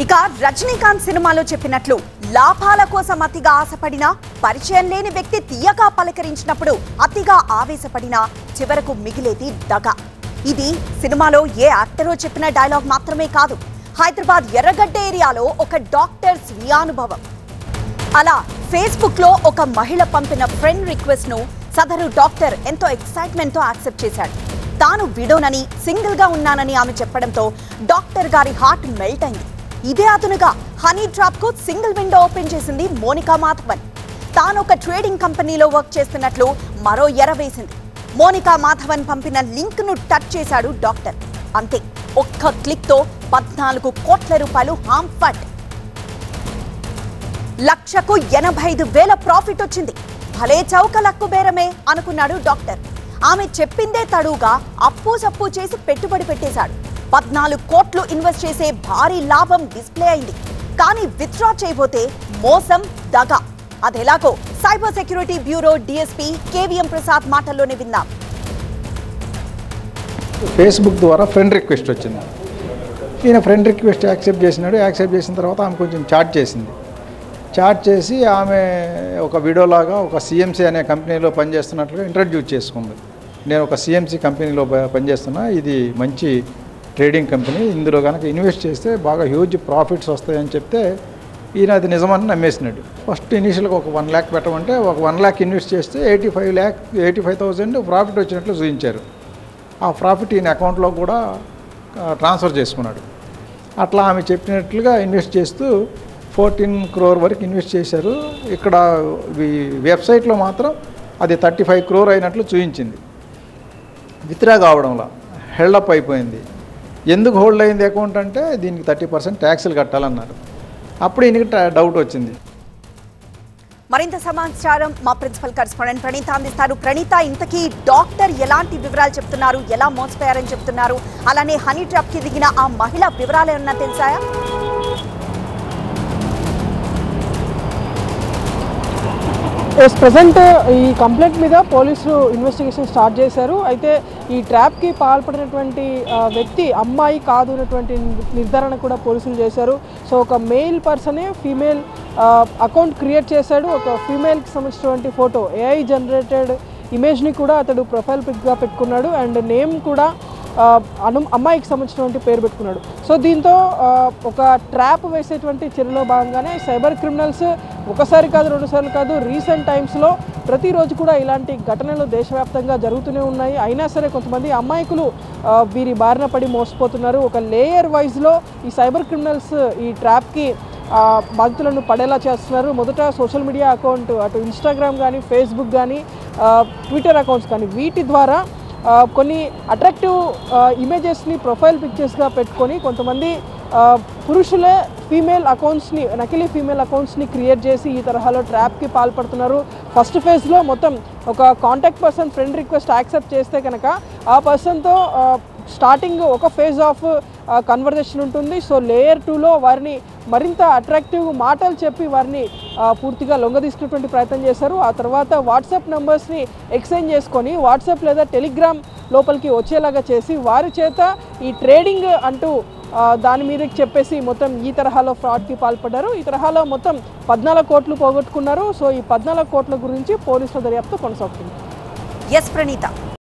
ఇక రజనీకాంత్ సినిమాలో చెప్పినట్లు లాభాల కోసం అతిగా ఆశపడినా పరిచయం లేని వ్యక్తి తీయగా పలకరించినప్పుడు అతిగా ఆవేశపడినా చివరకు మిగిలేది దగ. ఇది సినిమాలో ఏ యాక్టరో చెప్పిన డైలాగ్ మాత్రమే కాదు, హైదరాబాద్ ఎర్రగడ్డ ఏరియాలో ఒక డాక్టర్ స్వీయ అనుభవం. అలా ఫేస్బుక్ లో ఒక మహిళ పంపిన ఫ్రెండ్ రిక్వెస్ట్ ను సదరు డాక్టర్ ఎంతో ఎక్సైట్మెంట్ తో యాక్సెప్ట్ చేశాడు. తాను విడోనని సింగిల్ గా ఉన్నానని ఆమె చెప్పడంతో డాక్టర్ గారి హార్ట్ మెల్ట్ అయింది. ఇదే అదునుగా హనీ ట్రాప్ కు సింగిల్ విండో ఓపెన్ చేసింది మోనికా మాధవన్. తాను ఒక ట్రేడింగ్ కంపెనీలో వర్క్ చేస్తున్నట్లు మరో ఎర వేసింది. మోనికా మాధవన్ పంపిన లింక్ ను టచ్ చేశాడు డాక్టర్. అంతే, ఒక్క క్లిక్ తో 14 కోట్ల రూపాయలు హామ్ ఫట్. లక్షకు 85,000 ప్రాఫిట్ వచ్చింది. భలే చౌక లక్కు బేరమే అనుకున్నాడు డాక్టర్. ఆమె చెప్పిందే తడుగా అప్పు సప్పు చేసి పెట్టుబడి పెట్టేశాడు. 14 కోట్లు ఇన్వెస్ట్ చేసే భారీ లాభం డిస్ప్లే అయింది. కానీ విత్డ్రా చేయబోతే మోసం, దగ. అదెలాగో cyber security bureau DSP KVM Prasad మాటల్లోనే విన్నాం. ఫేస్బుక్ ద్వారా ఫ్రెండ్ రిక్వెస్ట్ వచ్చింది. ఈయన ఫ్రెండ్ రిక్వెస్ట్ యాక్సెప్ట్ చేసినాడు. యాక్సెప్ట్ చేసిన తర్వాత ఆమె కొంచెం చాట్ చేసింది. చాట్ చేసి ఆమె ఒక వీడియోలాగా ఒక సిఎంసి అనే కంపెనీలో పనిచేస్తున్నట్లుగా ఇంట్రడ్యూస్ చేసుకుంది. నేను ఒక సిఎంసి కంపెనీలో పనిచేస్తున్నా, ఇది మంచి ట్రేడింగ్ కంపెనీ, ఇందులో కనుక ఇన్వెస్ట్ చేస్తే బాగా హ్యూజ్ ప్రాఫిట్స్ వస్తాయని చెప్తే ఈయన అది నిజమని నమ్మేసినాడు. ఫస్ట్ ఇనీషియల్గా ఒక 1 lakh పెట్టమంటే ఒక 1 lakh ఇన్వెస్ట్ చేస్తే 85,000 ప్రాఫిట్ వచ్చినట్లు చూపించారు. ఆ ప్రాఫిట్ ఈయన అకౌంట్లో కూడా ట్రాన్స్ఫర్ చేసుకున్నాడు. అట్లా ఆమె చెప్పినట్లుగా ఇన్వెస్ట్ చేస్తూ 14 crore వరకు ఇన్వెస్ట్ చేశారు. ఇక్కడ వెబ్సైట్లో మాత్రం అది 35 crore అయినట్లు చూపించింది. విత్డ్రా కావడంలో హెల్డప్ అయిపోయింది. ఎందుకు హోల్డ్ అయింది అకౌంట్ అంటే దీనికి 30% ట్యాక్స్లు కట్టాలన్నారు. అప్పుడు ఈయనకి డౌట్ వచ్చింది. మరింత సమాచారం మా ప్రిన్సిపల్ కరెస్పాండెంట్ ప్రణీత అందిస్తారు. ప్రణీత, ఇంతకీ డాక్టర్ ఎలాంటి వివరాలు చెప్తున్నారు, ఎలా మోసపోయారని చెప్తున్నారు, అలానే హనీ ట్రాప్ కి దిగిన ఆ మహిళ వివరాలు ఏమన్నా తెలిసాయా? ప్రెజెంట్ ఈ కంప్లైంట్ మీద పోలీసులు ఇన్వెస్టిగేషన్ స్టార్ట్ చేశారు. అయితే ఈ ట్రాప్కి పాల్పడినటువంటి వ్యక్తి అమ్మాయి కాదు అన్నటువంటి నిర్ధారణ కూడా పోలీసులు చేశారు. సో ఒక మెయిల్ పర్సనే ఫీమేల్ అకౌంట్ క్రియేట్ చేశాడు. ఒక ఫీమేల్కి సంబంధించినటువంటి ఫోటో, ఏఐ జనరేటెడ్ ఇమేజ్ని కూడా అతడు ప్రొఫైల్ పిక్గా పెట్టుకున్నాడు. అండ్ నేమ్ కూడా అమ్మాయికి సంబంధించినటువంటి పేరు పెట్టుకున్నాడు. సో దీంతో ఒక ట్రాప్ వేసేటువంటి చర్యలో భాగంగానే సైబర్ క్రిమినల్స్ ఒకసారి కాదు, 2 సార్లు కాదు, రీసెంట్ టైమ్స్లో ప్రతిరోజు కూడా ఇలాంటి ఘటనలు దేశవ్యాప్తంగా జరుగుతూనే ఉన్నాయి. అయినా సరే కొంతమంది అమాయకులు వీరి బారిన పడి మోసపోతున్నారు. ఒక లేయర్ వైజ్లో ఈ సైబర్ క్రిమినల్స్ ఈ ట్రాప్కి బాధితులను పడేలా చేస్తున్నారు. మొదట సోషల్ మీడియా అకౌంట్, అటు ఇన్స్టాగ్రామ్ కానీ, ఫేస్బుక్ కానీ, ట్విట్టర్ అకౌంట్స్ కానీ, వీటి ద్వారా కొన్ని అట్రాక్టివ్ ఇమేజెస్ని ప్రొఫైల్ పిక్చర్స్గా పెట్టుకొని కొంతమంది పురుషులే ఫీమేల్ అకౌంట్స్ని, నకిలీ ఫీమేల్ అకౌంట్స్ని క్రియేట్ చేసి ఈ తరహాలో ట్రాప్కి పాల్పడుతున్నారు. ఫస్ట్ ఫేజ్లో మొత్తం ఒక contact person friend request accept చేస్తే కనుక ఆ పర్సన్తో స్టార్టింగ్ ఒక ఫేజ్ ఆఫ్ కన్వర్జేషన్ ఉంటుంది. సో లేయర్ 2లో వారిని మరింత అట్రాక్టివ్ మాటలు చెప్పి వారిని పూర్తిగా లొంగదీసుకునేటువంటి ప్రయత్నం చేశారు. ఆ తర్వాత వాట్సాప్ నెంబర్స్ని ఎక్స్చేంజ్ చేసుకొని వాట్సాప్ లేదా టెలిగ్రామ్ లోపలికి వచ్చేలాగా చేసి వారి చేత ఈ ట్రేడింగ్ అంటూ దాని మీదకి చెప్పేసి మొత్తం ఈ తరహాలో ఫ్రాడ్కి పాల్పడ్డారు. ఈ తరహాలో మొత్తం 14 కోట్లు పోగొట్టుకున్నారు. సో ఈ 14 కోట్ల గురించి పోలీసుల దర్యాప్తు కొనసాగుతుంది. ఎస్ ప్రణీత.